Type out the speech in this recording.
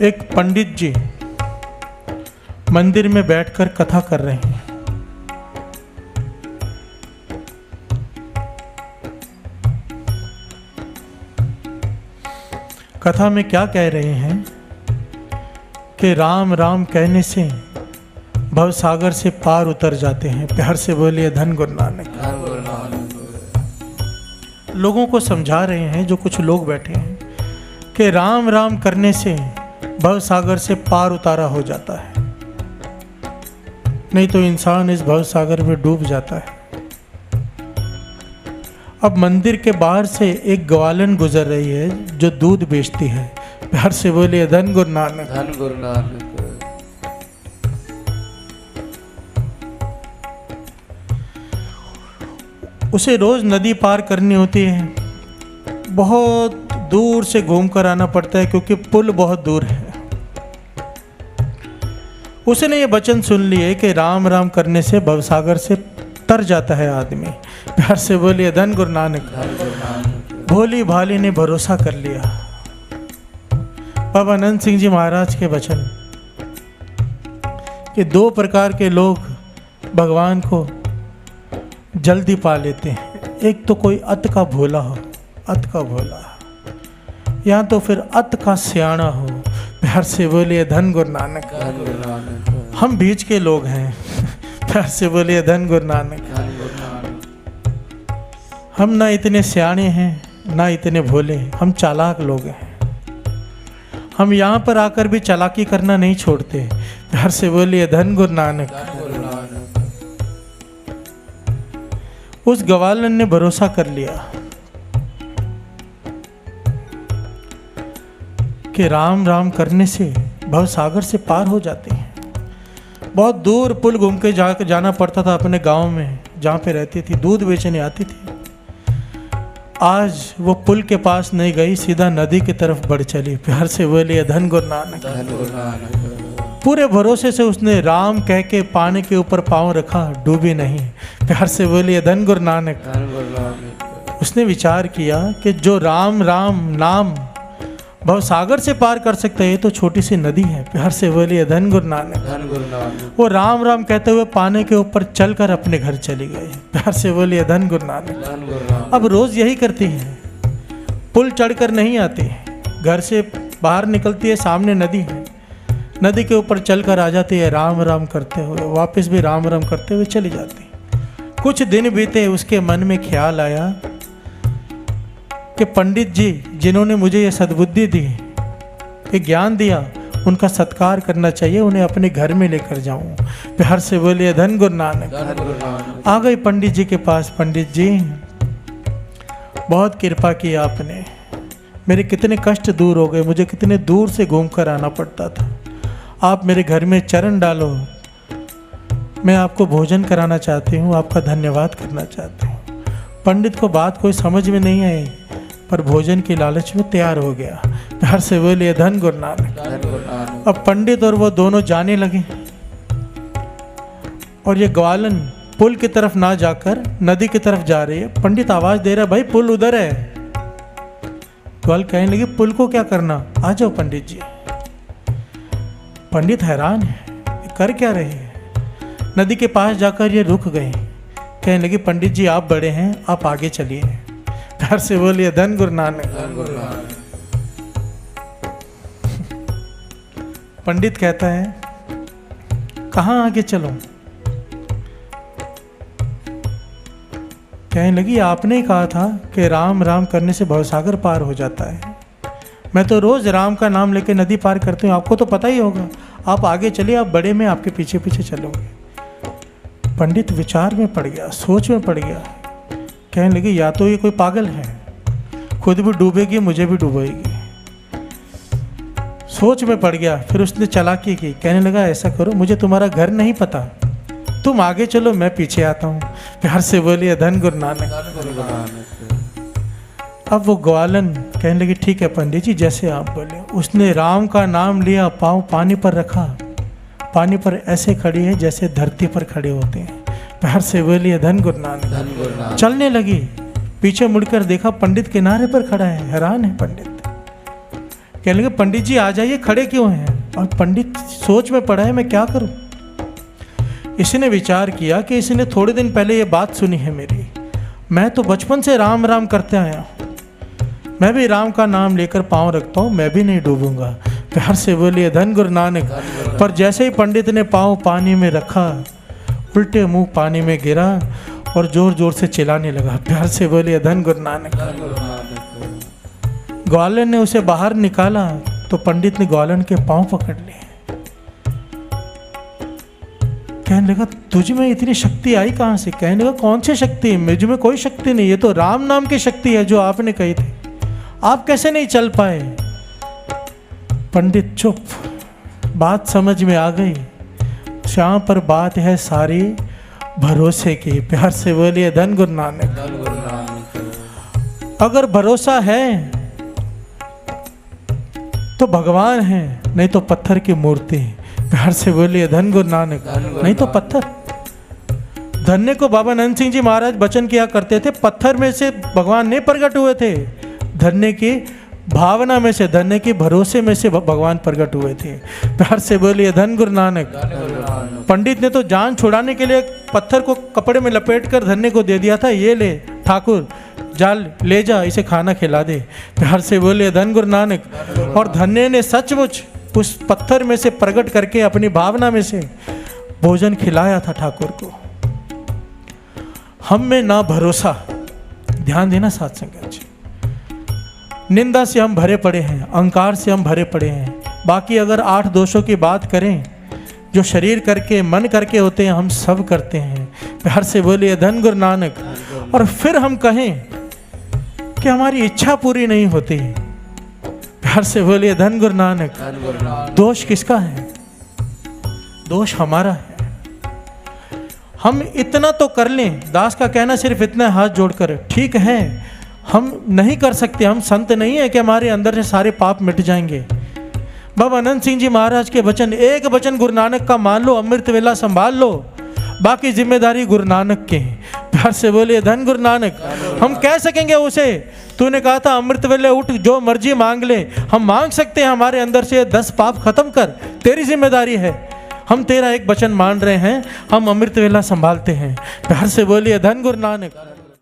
एक पंडित जी मंदिर में बैठकर कथा कर रहे हैं। कथा में क्या कह रहे हैं कि राम राम कहने से भव सागर से पार उतर जाते हैं। प्यार से बोलिए धन गुरु नानक। लोगों को समझा रहे हैं, जो कुछ लोग बैठे हैं, कि राम राम करने से भव सागर से पार उतारा हो जाता है, नहीं तो इंसान इस भव सागर में डूब जाता है। अब मंदिर के बाहर से एक ग्वालन गुजर रही है जो दूध बेचती है। प्यार से बोलिए धन गुरु नानक। धन गुरु नानक। उसे रोज नदी पार करनी होती है, बहुत दूर से घूमकर आना पड़ता है क्योंकि पुल बहुत दूर है। उसने ये वचन सुन लिए कि राम राम करने से भवसागर से तर जाता है आदमी। प्यार से बोलिए धन गुरु नानक। भोली भाली ने भरोसा कर लिया। बाबा अनंत सिंह जी महाराज के वचन कि दो प्रकार के लोग भगवान को जल्दी पा लेते हैं। एक तो कोई अत का भोला हो, अत का भोला, या तो फिर अत का सियाना हो। प्यार से बोलिए धन गुरु नानक। हम बीच के लोग हैं। प्यार से बोलिए धन गुरु नानक। हम ना इतने सियाने हैं ना इतने भोले, हम चालाक लोग हैं। हम यहाँ पर आकर भी चालाकी करना नहीं छोड़ते। प्यार से बोलिए धन गुरु नानक। उस ग्वालन ने भरोसा कर लिया कि राम राम करने से भव सागर से पार हो जाते हैं। बहुत दूर पुल घूम के जाना पड़ता था अपने गांव में जहाँ पे रहती थी, दूध बेचने आती थी। आज वो पुल के पास नहीं गई, सीधा नदी की तरफ बढ़ चली। प्यार से बोलिए धन गुरु नानक। पूरे भरोसे से उसने राम कह के पानी के ऊपर पांव रखा, डूबी नहीं। प्यार से बोलिए धन गुरु नानक। उसने विचार किया कि जो राम राम नाम भव सागर से पार कर सकता है, ये तो छोटी सी नदी है। प्यार से बोलिए धन गुरु नानक। वो राम राम कहते हुए पानी के ऊपर चलकर अपने घर चली गई। प्यार से बोलिए धन गुरु नानक। अब रोज यही करती है, पुल चढ़कर नहीं आती, घर से बाहर निकलती है, सामने नदी है, नदी के ऊपर चलकर आ जाती है, राम राम करते हुए वापस भी राम राम करते हुए चली जाती। कुछ दिन बीते, उसके मन में ख्याल आया कि पंडित जी जिन्होंने मुझे ये सद्बुद्धि दी, ये ज्ञान दिया, उनका सत्कार करना चाहिए, उन्हें अपने घर में लेकर जाऊं। प्यार से बोलिए धन गुरु नानक। आ गई पंडित जी के पास। पंडित जी, बहुत कृपा की आपने, मेरे कितने कष्ट दूर हो गए, मुझे कितने दूर से घूमकर आना पड़ता था। आप मेरे घर में चरण डालो, मैं आपको भोजन कराना चाहती हूँ, आपका धन्यवाद करना चाहती हूँ। पंडित को बात कोई समझ में नहीं आई, पर भोजन की लालच में तैयार हो गया। प्यार से बोलिए धन गुरु नानक। अब पंडित और वो दोनों जाने लगे, और ये ग्वालन पुल की तरफ ना जाकर नदी की तरफ जा रही है। पंडित आवाज दे रहा है, भाई पुल उधर है। ग्वाल कहने लगी, पुल को क्या करना, आ जाओ पंडित जी। पंडित हैरान है, कर क्या रहे हैं। नदी के पास जाकर ये रुक गए। कहने लगे, पंडित जी आप बड़े हैं, आप आगे चलिए। प्यार से बोलिए धन गुरु नानक। पंडित कहता है, कहाँ आगे चलो। कहने लगी, आपने ही कहा था कि राम राम करने से भवसागर पार हो जाता है। मैं तो रोज राम का नाम लेके नदी पार करती हूँ, आपको तो पता ही होगा। आप आगे चलिए, आप बड़े में आपके पीछे पीछे चलोगे। पंडित विचार में पड़ गया, सोच में पड़ गया। कहने लगी, या तो ये कोई पागल है, खुद भी डूबेगी, मुझे भी डूबेगी। सोच में पड़ गया। फिर उसने चालाकी की, कहने लगा, ऐसा करो, मुझे तुम्हारा घर नहीं पता, तुम आगे चलो, मैं पीछे आता हूँ। प्यार से बोलिए धन गुरु नानक। अब वो ग्वालन कहने लगी, ठीक है पंडित जी, जैसे आप बोले। उसने राम का नाम लिया, पाँव पानी पर रखा, पानी पर ऐसे खड़ी है जैसे धरती पर खड़े होते हैं। प्यार से बोलिए धन गुरु नानक। चलने लगी, पीछे मुड़कर देखा, पंडित किनारे पर खड़ा है। हैरान है पंडित, कहने लगे पंडित जी आ जाइए, खड़े क्यों हैं? और पंडित सोच में पड़ा है मैं क्या करूं। इसने विचार किया कि इसने थोड़े दिन पहले ये बात सुनी है मेरी, मैं तो बचपन से राम राम करते आया हूँ, मैं भी राम का नाम लेकर पाँव रखता हूँ, मैं भी नहीं डूबूंगा। प्यार से बोलिए धन गुरु नानक। पर जैसे ही पंडित ने पाँव पानी में रखा, उल्टे मुंह पानी में गिरा और जोर जोर से चिल्लाने लगा। प्यार से बोलिए धन गुरु नानक। ग्वालन ने उसे बाहर निकाला तो पंडित ने ग्वालन के पाँव पकड़ लिए। कहने लगा तुझ में इतनी शक्ति आई कहाँ से? कहने लगा कौन सी शक्ति? मुझ में कोई शक्ति नहीं, ये तो राम नाम की शक्ति है जो आपने कही थी, आप कैसे नहीं चल पाए? पंडित चुप। बात समझ में आ गई, यहाँ पर बात है सारी भरोसे की। प्यार से बोलिए धन गुरु नानक। अगर भरोसा है तो भगवान है, नहीं तो पत्थर की मूर्ति। प्यार से बोलिए धन गुरु नानक। नहीं तो पत्थर। धन्य को बाबा नंद सिंह जी महाराज वचन किया करते थे, पत्थर में से भगवान नहीं प्रकट हुए थे, धन्य की भावना में से, धन्य के भरोसे में से भगवान प्रकट हुए थे। प्यार से बोलिए धन गुरु नानक। पंडित ने तो जान छुड़ाने के लिए पत्थर को कपड़े में लपेटकर धन्य को दे दिया था, ये ले ठाकुर जाल ले जा, इसे खाना खिला दे। प्यार से बोलिए धन गुरु नानक। और धन्य ने सचमुच उस पत्थर में से प्रकट करके अपनी भावना में से भोजन खिलाया था ठाकुर को। हम में ना भरोसा, ध्यान देना साथ संगत जी, निंदा से हम भरे पड़े हैं, अहंकार से हम भरे पड़े हैं। बाकी अगर 8 दोषों की बात करें, जो शरीर करके मन करके होते हैं, हम सब करते हैं। प्यार से बोलिए धन गुरु नानक। और फिर हम कहें कि हमारी इच्छा पूरी नहीं होती, प्यार से बोलिए धन गुरु नानक। दोष किसका है? दोष हमारा है। हम इतना तो कर लें, दास का कहना सिर्फ इतना हाथ जोड़कर, ठीक है हम नहीं कर सकते, हम संत नहीं है कि हमारे अंदर से सारे पाप मिट जाएंगे। बाबा अनंत सिंह जी महाराज के वचन, एक वचन गुरु नानक का मान लो, अमृत वेला संभाल लो, बाकी जिम्मेदारी गुरु नानक के हैं। प्यार से बोलिए धन गुरु नानक। हम कह सकेंगे उसे, तूने कहा था अमृत वेले उठ जो मर्जी मांग ले, हम मांग सकते हैं हमारे अंदर से 10 पाप खत्म कर, तेरी जिम्मेदारी है, हम तेरा एक वचन मान रहे हैं, हम अमृत वेला संभालते हैं। प्यार से बोलिए धन गुरु नानक।